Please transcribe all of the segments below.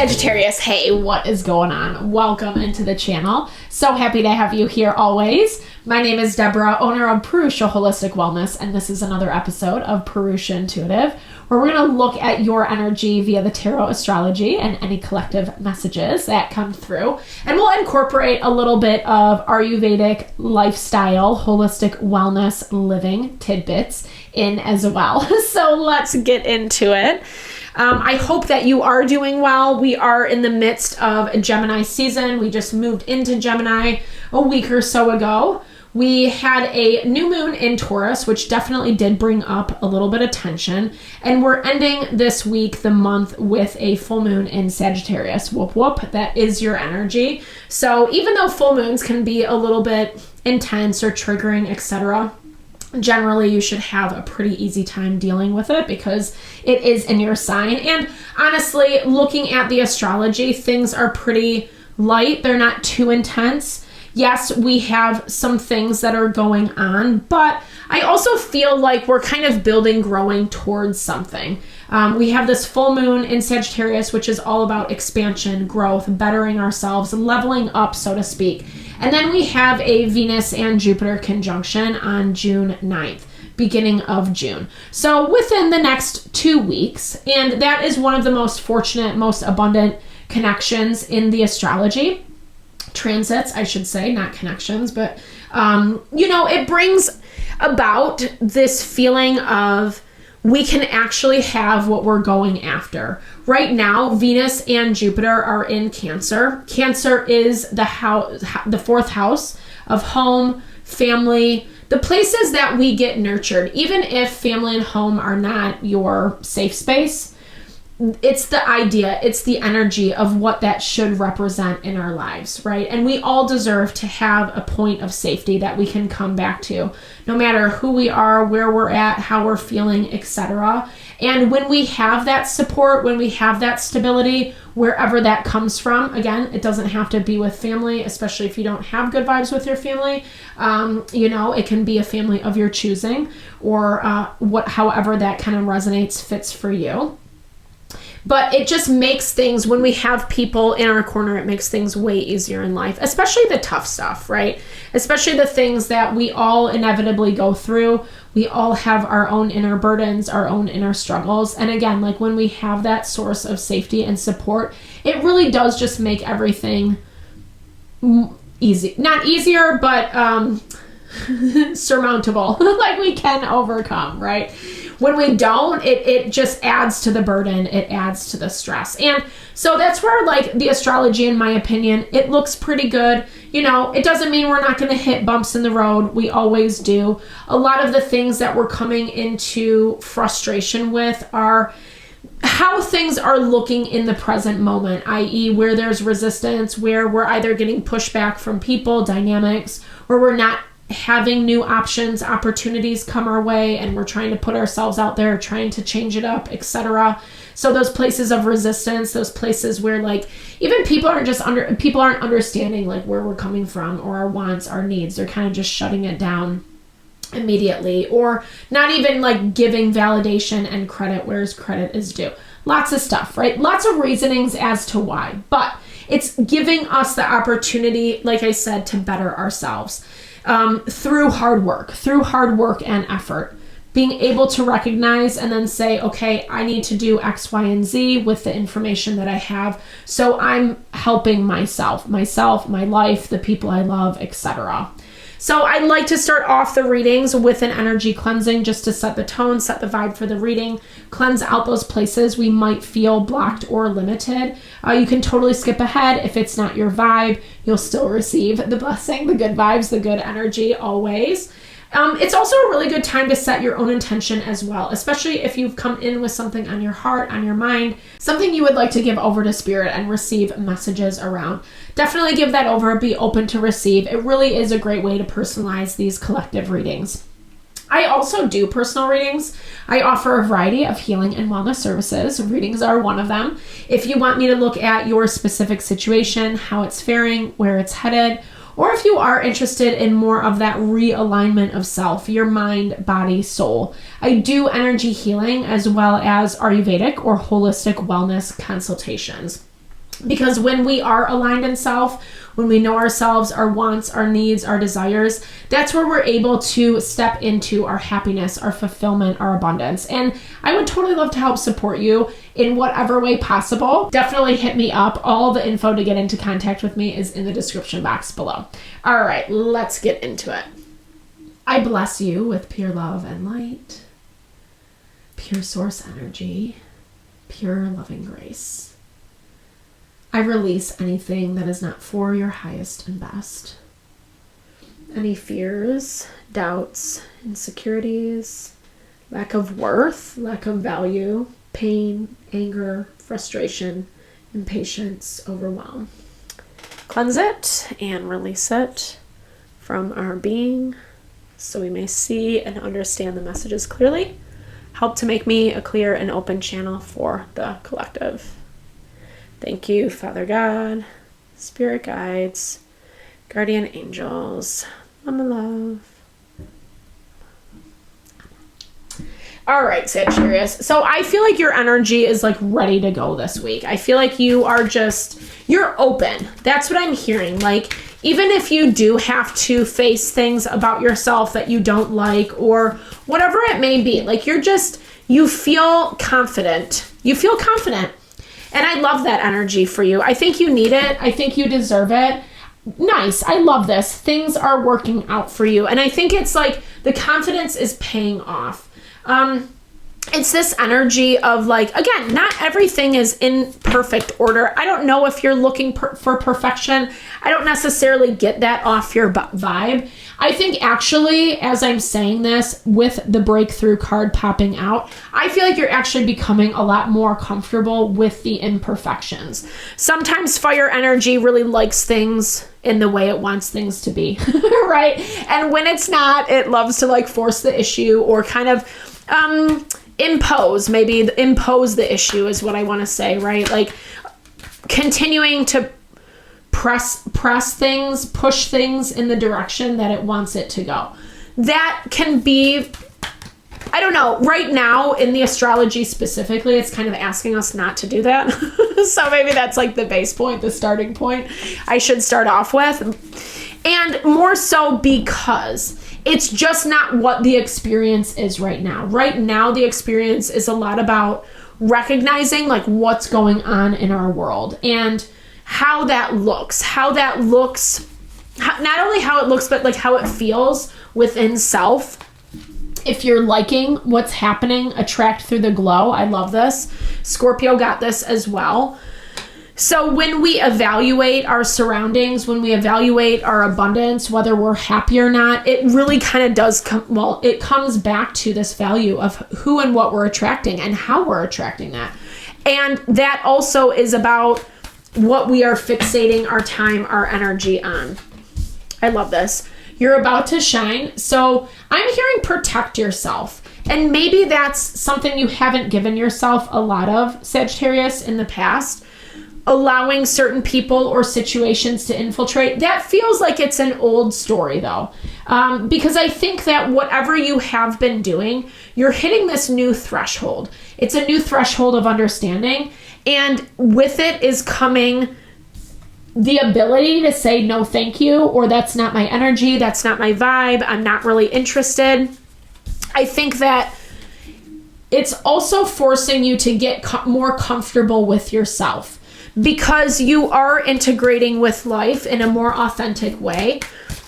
Sagittarius, hey, what is going on? Welcome into the channel. So happy to have you here always. My name is Deborah, owner of Purusha Holistic Wellness, and this is another episode of Purusha Intuitive, where we're going to look at your energy via the tarot astrology and any collective messages that come through. And we'll incorporate a little bit of Ayurvedic lifestyle, holistic wellness living tidbits in as well. So let's get into it. I hope that you are doing well. We are in the midst of a Gemini season. We just moved into Gemini a week or so ago. We had a new moon in Taurus, which definitely did bring up a little bit of tension. And we're ending this week, the month, with a full moon in Sagittarius. Whoop, whoop. That is your energy. So even though full moons can be a little bit intense or triggering, etc., generally you should have a pretty easy time dealing with it because it is in your sign. And honestly, looking at the astrology, things are pretty light. They're not too intense. Yes, we have some things that are going on, but I also feel like we're kind of growing towards something. We have this full moon in Sagittarius, which is all about expansion, growth, bettering ourselves, leveling up, so to speak. And then we have a Venus and Jupiter conjunction on June 9th, beginning of June. So within the next 2 weeks, and that is one of the most fortunate, most abundant connections in the astrology. Transits, I should say, not connections, but, it brings about this feeling of we can actually have what we're going after. Right now, Venus and Jupiter are in Cancer. Cancer is the fourth house of home, family, the places that we get nurtured. Even if family and home are not your safe space, it's the idea, it's the energy of what that should represent in our lives, right? And we all deserve to have a point of safety that we can come back to, no matter who we are, where we're at, how we're feeling, etc. And when we have that support, when we have that stability, wherever that comes from, again, it doesn't have to be with family, especially if you don't have good vibes with your family. It can be a family of your choosing, or however that kind of resonates, fits for you. But it just makes things, when we have people in our corner, it makes things way easier in life, especially the tough stuff, right? Especially the things that we all inevitably go through. We all have our own inner burdens, our own inner struggles. And again, like when we have that source of safety and support, it really does just make everything easy. Not easier, but surmountable, like we can overcome, right? When we don't, it just adds to the burden. It adds to the stress. And so that's where, like, the astrology, in my opinion, it looks pretty good. It doesn't mean we're not going to hit bumps in the road. We always do. A lot of the things that we're coming into frustration with are how things are looking in the present moment, i.e. where there's resistance, where we're either getting pushback from people, dynamics, or we're not having new options, opportunities come our way, and we're trying to put ourselves out there, trying to change it up, etc. So those places of resistance, those places where, like, even people aren't understanding, like, where we're coming from, or our wants, our needs. They're kind of just shutting it down immediately, or not even, like, giving validation and credit where credit is due. Lots of stuff, right? Lots of reasonings as to why, but it's giving us the opportunity, like I said, to better ourselves. Through hard work and effort, being able to recognize and then say, okay, I need to do X, Y, and Z with the information that I have. So I'm helping myself, my life, the people I love, etc. So I'd like to start off the readings with an energy cleansing, just to set the tone, set the vibe for the reading, cleanse out those places we might feel blocked or limited. You can totally skip ahead if it's not your vibe. You'll still receive the blessing, the good vibes, the good energy always. It's also a really good time to set your own intention as well, especially if you've come in with something on your heart, on your mind, something you would like to give over to spirit and receive messages around. Definitely give that over, be open to receive. It really is a great way to personalize these collective readings. I also do personal readings. I offer a variety of healing and wellness services. Readings are one of them. If you want me to look at your specific situation, how it's faring, where it's headed, or if you are interested in more of that realignment of self, your mind, body, soul, I do energy healing as well as Ayurvedic or holistic wellness consultations. Because when we are aligned in self, when we know ourselves, our wants, our needs, our desires, that's where we're able to step into our happiness, our fulfillment, our abundance. And I would totally love to help support you in whatever way possible. Definitely hit me up. All the info to get into contact with me is in the description box below. All right, let's get into it. I bless you with pure love and light, pure source energy, pure loving grace. I release anything that is not for your highest and best. Any fears, doubts, insecurities, lack of worth, lack of value, pain, anger, frustration, impatience, overwhelm. Cleanse it and release it from our being so we may see and understand the messages clearly. Help to make me a clear and open channel for the collective. Thank you, Father God, Spirit guides, guardian angels, Mama Love. All right, Sagittarius. So I feel like your energy is like ready to go this week. I feel like you are you're open. That's what I'm hearing. Like, even if you do have to face things about yourself that you don't like or whatever it may be, like you feel confident. You feel confident. And I love that energy for you. I think you need it. I think you deserve it. Nice. I love this. Things are working out for you. And I think it's like the confidence is paying off. It's this energy of like, again, not everything is in perfect order. I don't know if you're looking for perfection. I don't necessarily get that off your vibe. I think actually, as I'm saying this, with the breakthrough card popping out, I feel like you're actually becoming a lot more comfortable with the imperfections. Sometimes fire energy really likes things in the way it wants things to be, right? And when it's not, it loves to like force the issue or kind of impose the issue is what I want to say, right? Like continuing to press things, push things in the direction that it wants it to go. That can be, I don't know, right now in the astrology specifically, it's kind of asking us not to do that. So maybe that's like the base point, the starting point I should start off with. And more so because it's just not what the experience is right now. Right now, the experience is a lot about recognizing like what's going on in our world and how that looks, not only how it looks, but like how it feels within self. If you're liking what's happening, attract through the glow. I love this. Scorpio got this as well. So when we evaluate our surroundings, when we evaluate our abundance, whether we're happy or not, it really kind of does it comes back to this value of who and what we're attracting and how we're attracting that. And that also is about what we are fixating our time, our energy on. I love this. You're about to shine. So I'm hearing protect yourself. And maybe that's something you haven't given yourself a lot of, Sagittarius, in the past. Allowing certain people or situations to infiltrate. That feels like it's an old story though. Because I think that whatever you have been doing, you're hitting this new threshold. It's a new threshold of understanding. And with it is coming the ability to say no thank you, or that's not my energy, that's not my vibe, I'm not really interested. I think that it's also forcing you to get more comfortable with yourself because you are integrating with life in a more authentic way.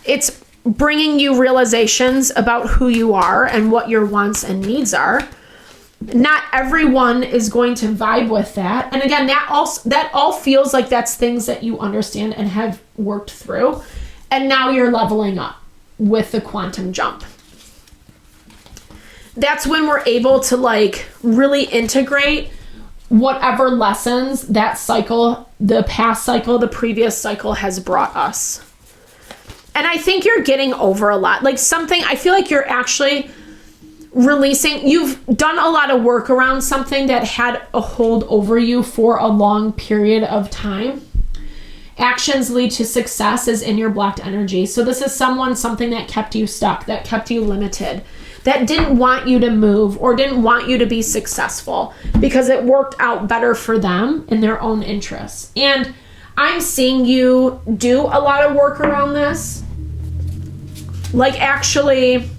It's bringing you realizations about who you are and what your wants and needs are. Not everyone is going to vibe with that. And again, that all feels like that's things that you understand and have worked through. And now you're leveling up with the quantum jump. That's when we're able to like really integrate whatever lessons that cycle, the past cycle, the previous cycle has brought us. And I think you're getting over a lot. Like something, I feel like you're actually releasing, you've done a lot of work around something that had a hold over you for a long period of time. Actions lead to success is in your blocked energy. So this is something that kept you stuck, that kept you limited, that didn't want you to move or didn't want you to be successful because it worked out better for them in their own interests. And I'm seeing you do a lot of work around this. Like actually,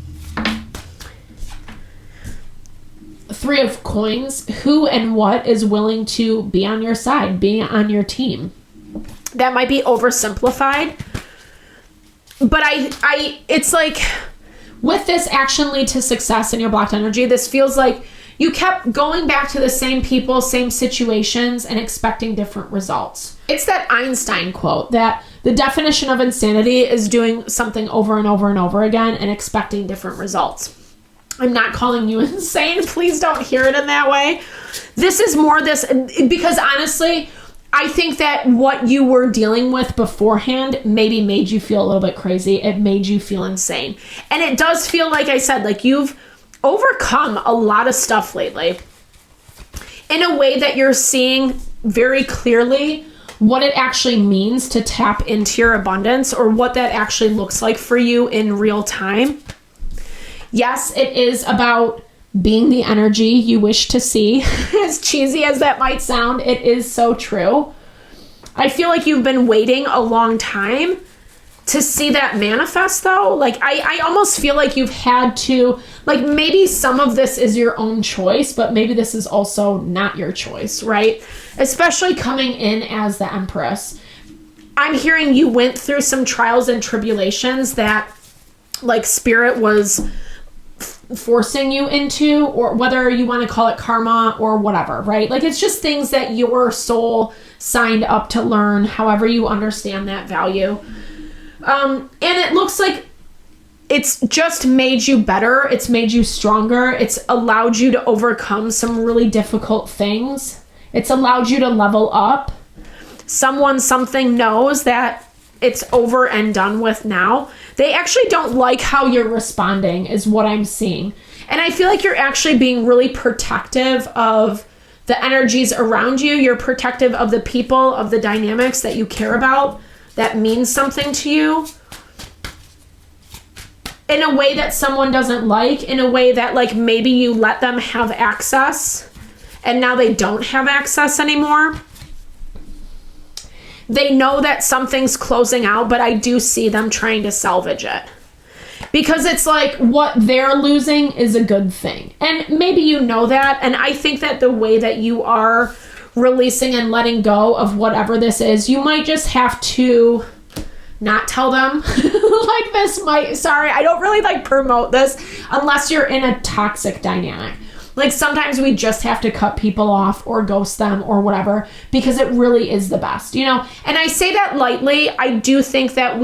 Three of Coins, who and what is willing to be on your side, be on your team. That might be oversimplified, but it's like with this action lead to success in your blocked energy, this feels like you kept going back to the same people, same situations, and expecting different results. It's that Einstein quote that the definition of insanity is doing something over and over and over again and expecting different results. I'm not calling you insane. Please don't hear it in that way. This is more this, because honestly, I think that what you were dealing with beforehand maybe made you feel a little bit crazy. It made you feel insane. And it does feel, like I said, like you've overcome a lot of stuff lately in a way that you're seeing very clearly what it actually means to tap into your abundance, or what that actually looks like for you in real time. Yes, it is about being the energy you wish to see. As cheesy as that might sound, it is so true. I feel like you've been waiting a long time to see that manifest though. Like I almost feel like you've had to, like maybe some of this is your own choice, but maybe this is also not your choice, right? Especially coming in as the Empress. I'm hearing you went through some trials and tribulations that like Spirit was forcing you into, or whether you want to call it karma or whatever, right? Like it's just things that your soul signed up to learn, however you understand that value. And it looks like it's just made you better. It's made you stronger. It's allowed you to overcome some really difficult things. It's allowed you to level up. Something knows that it's over and done with now. They actually don't like how you're responding is what I'm seeing. And I feel like you're actually being really protective of the energies around you. You're protective of the people, of the dynamics that you care about, that means something to you, in a way that someone doesn't like, in a way that like maybe you let them have access and now they don't have access anymore. They know that something's closing out, but I do see them trying to salvage it. Because it's like what they're losing is a good thing. And maybe you know that. And I think that the way that you are releasing and letting go of whatever this is, you might just have to not tell them. Like this might, sorry, I don't really like promote this unless you're in a toxic dynamic. Like sometimes we just have to cut people off or ghost them or whatever, because it really is the best, you know? And I say that lightly. I do think that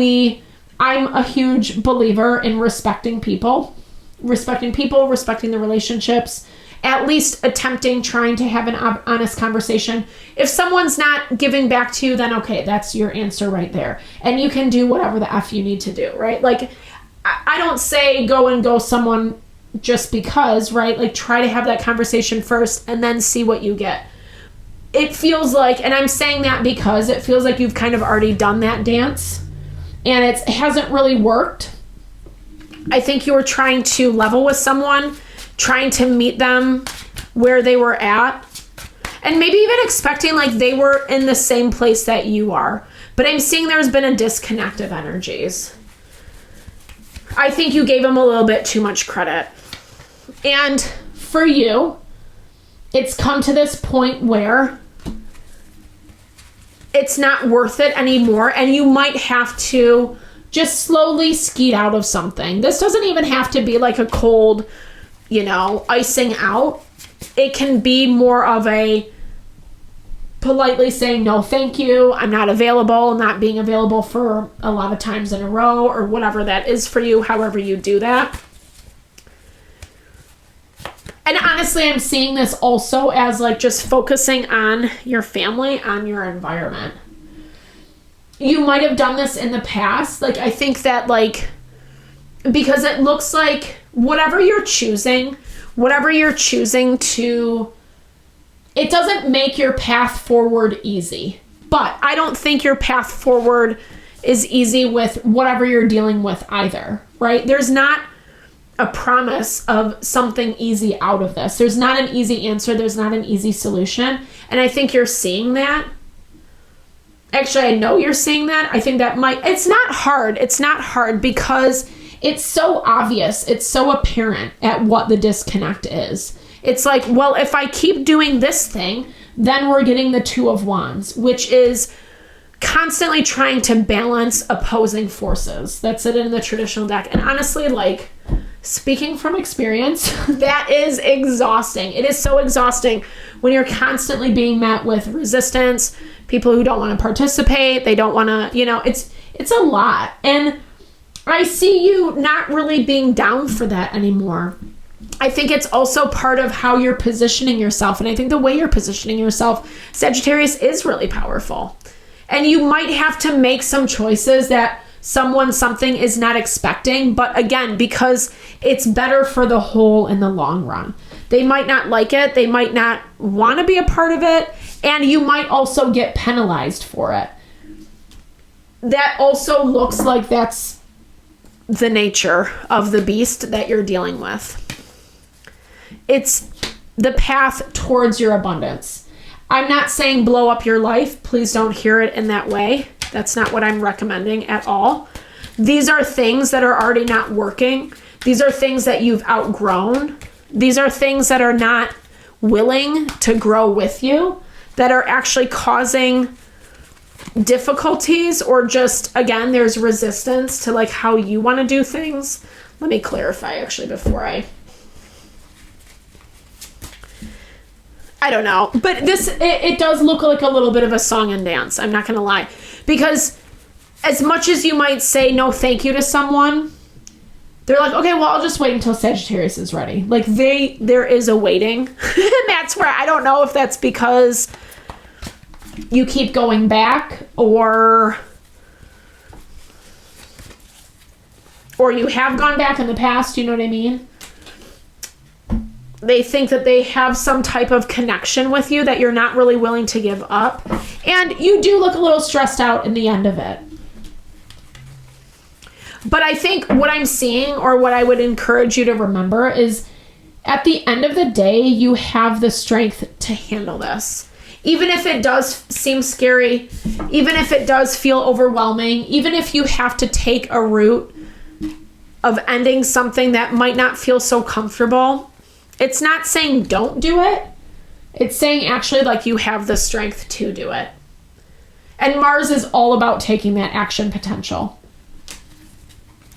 I'm a huge believer in respecting people, respecting the relationships, at least trying to have an honest conversation. If someone's not giving back to you, then okay, that's your answer right there. And you can do whatever the F you need to do, right? Like, I don't say go and ghost someone just because, right? Like try to have that conversation first and then see what you get. It feels like, and I'm saying that because it feels like you've kind of already done that dance and it hasn't really worked. I think you were trying to level with someone, trying to meet them where they were at, and maybe even expecting like they were in the same place that you are. But I'm seeing there's been a disconnect of energies. I think you gave them a little bit too much credit. And for you, it's come to this point where it's not worth it anymore, and you might have to just slowly skeet out of something. This doesn't even have to be like a cold, icing out. It can be more of a politely saying, no, thank you, I'm not available, not being available for a lot of times in a row, or whatever that is for you, however you do that. And honestly, I'm seeing this also as like just focusing on your family, on your environment. You might have done this in the past. Like, I think that because it looks like whatever you're choosing to, it doesn't make your path forward easy. But I don't think your path forward is easy with whatever you're dealing with either, right? There's not a promise of something easy out of this. There's not an easy answer. There's not an easy solution. And I think you're seeing that. Actually, I know you're seeing that. I think that it's not hard. It's not hard because it's so obvious. It's so apparent at what the disconnect is. It's like, well, if I keep doing this thing, then we're getting the Two of Wands, which is constantly trying to balance opposing forces. That's it in the traditional deck. And honestly, like, speaking from experience, that is exhausting. It is so exhausting when you're constantly being met with resistance, people who don't want to participate, they don't want to, it's a lot. And I see you not really being down for that anymore. I think it's also part of how you're positioning yourself. And I think the way you're positioning yourself, Sagittarius, is really powerful. And you might have to make some choices that something is not expecting. But again, because it's better for the whole in the long run. They might not like it. They might not want to be a part of it. And you might also get penalized for it. That also looks like that's the nature of the beast that you're dealing with. It's the path towards your abundance. I'm not saying blow up your life. Please don't hear it in that way. That's not what I'm recommending at all. These are things that are already not working. These are things that you've outgrown. These are things that are not willing to grow with you, that are actually causing difficulties, or just, again, there's resistance to like how you want to do things. Let me clarify actually before I don't know, but it does look like a little bit of a song and dance. I'm not going to lie, because as much as you might say no thank you to someone, they're like, okay, well, I'll just wait until Sagittarius is ready. Like there is a waiting. And that's where I don't know if that's because you keep going back or you have gone back in the past. You know what I mean? They think that they have some type of connection with you that you're not really willing to give up. And you do look a little stressed out in the end of it. But I think what I'm seeing, or what I would encourage you to remember, is at the end of the day, you have the strength to handle this. Even if it does seem scary, even if it does feel overwhelming, even if you have to take a route of ending something that might not feel so comfortable, it's not saying don't do it. It's saying actually like you have the strength to do it. And Mars is all about taking that action potential.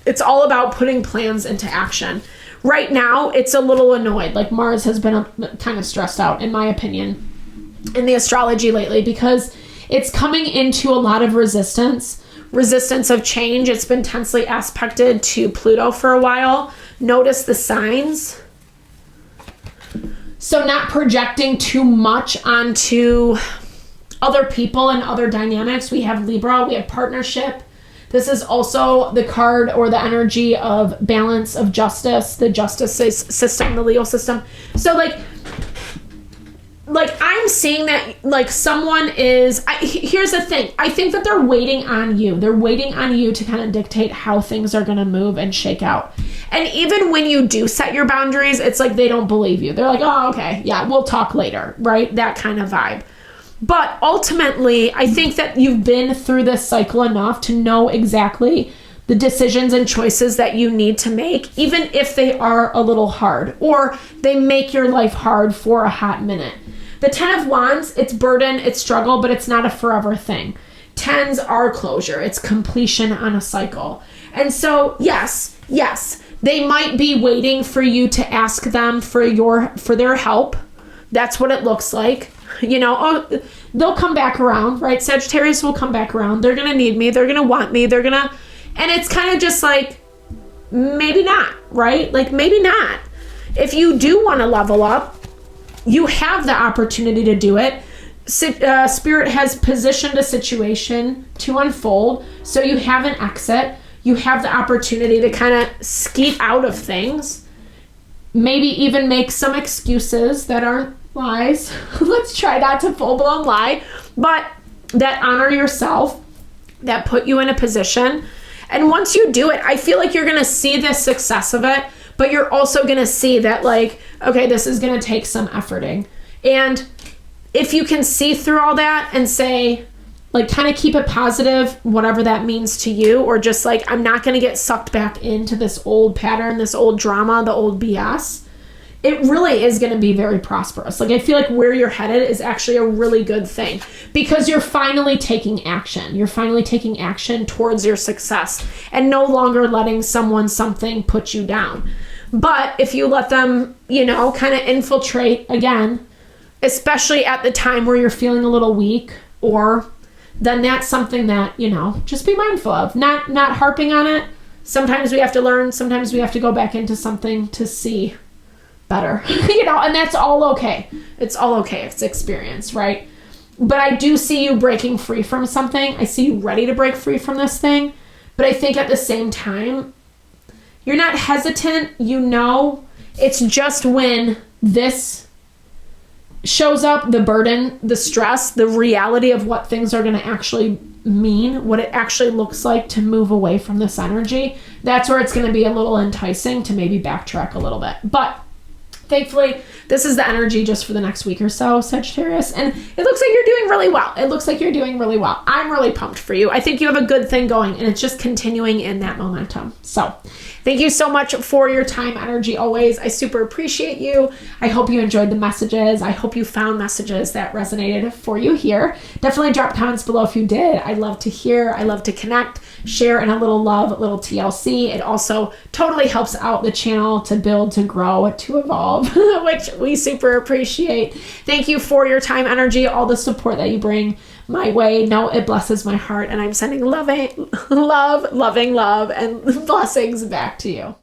It's all about putting plans into action. Right now, it's a little annoyed. Like Mars has been kind of stressed out, in my opinion, in the astrology lately, because it's coming into a lot of resistance of change. It's been tensely aspected to Pluto for a while. Notice the signs. So not projecting too much onto other people and other dynamics. We have Libra, we have partnership. This is also the card or the energy of balance, of justice, the justice system, the Leo system. So like I'm seeing that like someone is, here's the thing. I think that they're waiting on you. They're waiting on you to kind of dictate how things are going to move and shake out. And even when you do set your boundaries, it's like they don't believe you. They're like, oh, okay, yeah, we'll talk later, right? That kind of vibe. But ultimately, I think that you've been through this cycle enough to know exactly the decisions and choices that you need to make, even if they are a little hard or they make your life hard for a hot minute. The 10 of Wands, it's burden, it's struggle, but it's not a forever thing. 10s are closure. It's completion on a cycle. And so, yes, they might be waiting for you to ask them for their help. That's what it looks like. They'll come back around, right? Sagittarius will come back around. They're going to need me. They're going to want me. And it's kind of just like, maybe not, right? Like, maybe not. If you do want to level up, you have the opportunity to do it. Spirit has positioned a situation to unfold. So you have an exit. You have the opportunity to kind of skeet out of things. Maybe even make some excuses that aren't lies. Let's try not to full-blown lie, but that honor yourself, that put you in a position. And once you do it, I feel like you're going to see the success of it, but you're also going to see that like, okay, this is going to take some efforting. And if you can see through all that and say, like, kind of keep it positive, whatever that means to you, or just like, I'm not going to get sucked back into this old pattern, this old drama, the old BS. It really is going to be very prosperous. Like, I feel like where you're headed is actually a really good thing because you're finally taking action. You're finally taking action towards your success and no longer letting something put you down. But if you let them, you know, kind of infiltrate again, especially at the time where you're feeling a little weak, or then that's something that, you know, just be mindful of. Not harping on it. Sometimes we have to learn. Sometimes we have to go back into something to see better, you know, and that's all okay. It's all okay. It's experience, right? But I do see you breaking free from something. I see you ready to break free from this thing. But I think at the same time, you're not hesitant. You know, it's just when this shows up, the burden, the stress, the reality of what things are going to actually mean, what it actually looks like to move away from this energy, that's where it's going to be a little enticing to maybe backtrack a little bit. But thankfully, this is the energy just for the next week or so, Sagittarius. And it looks like you're doing really well. It looks like you're doing really well. I'm really pumped for you. I think you have a good thing going, and it's just continuing in that momentum. So thank you so much for your time, energy, always. I super appreciate you. I hope you enjoyed the messages. I hope you found messages that resonated for you here. Definitely drop comments below if you did. I love to hear. I love to connect, share, and a little love, a little TLC. It also totally helps out the channel to build, to grow, to evolve, which we super appreciate. Thank you for your time, energy, all the support that you bring my way. No, it blesses my heart, and I'm sending love, and blessings back to you.